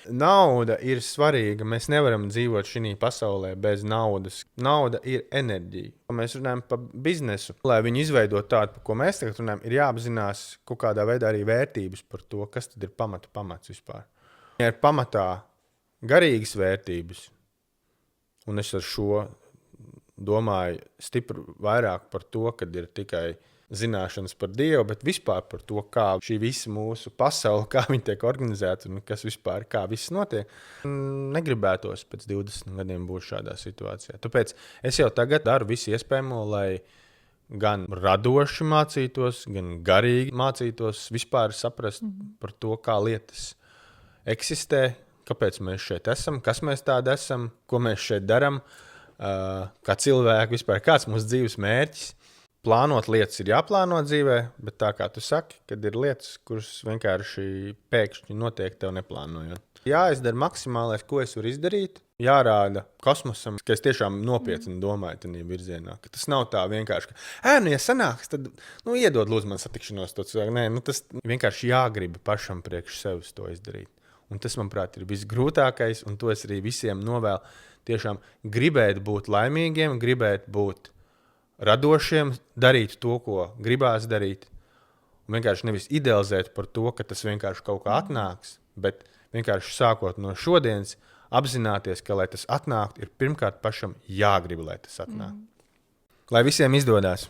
Nauda ir svarīga. Mēs nevaram dzīvot šajā pasaulē bez naudas. Nauda ir enerģija. Mēs runājam par biznesu. Lai viņi izveidotu tādu, par ko mēs tagad runājam, ir jāapzinās kaut kādā veidā arī vērtības par to, kas tad ir pamats vispār. Ja ir pamatā garīgas vērtības, un es ar šo domāju stipri vairāk par to, kad ir tikai zināšanas par Dievu, bet vispār par to, kā šī visa mūsu pasaule, kā viņa tiek organizēta un kas vispār, kā viss notiek. Negribētos pēc 20 gadiem būt šādā situācijā. Tāpēc es jau tagad daru visu iespējamo, lai gan radoši mācītos, gan garīgi mācītos, vispār saprast par to, kā lietas eksistē, kāpēc mēs šeit esam, kas mēs tādi esam, ko mēs šeit darām, kā cilvēki vispār, kāds mūsu dzīves mērķis. Plānot lietas ir jāplāno dzīvē, bet tā kā tu saki, kad ir lietas, kuras vienkārši pēkšņi notiek tev neplānojot. Jāizdara maksimālais, ko es varu izdarīt, jārāda kosmosam, ka es tiešām nopietni domāju tajā virzienā. Ka tas nav tā vienkārši, ka, ja sanāks, tad iedod lūdzu man satikšanos to cilvēku. Nē, tas vienkārši jāgrib pašam priekš sevis to izdarīt. Un tas, manuprāt, ir visgrūtākais, un to es arī visiem novēlu. Tiešām gribēt būt laimīgiem, gribēt būt radošiem, darīt to, ko gribās darīt. Un vienkārši nevis idealizēt par to, ka tas vienkārši kaut kā atnāks, bet vienkārši sākot no šodienas apzināties, ka, lai tas atnāktu, ir pirmkārt pašam jāgrib, lai tas atnāk. Lai visiem izdodas!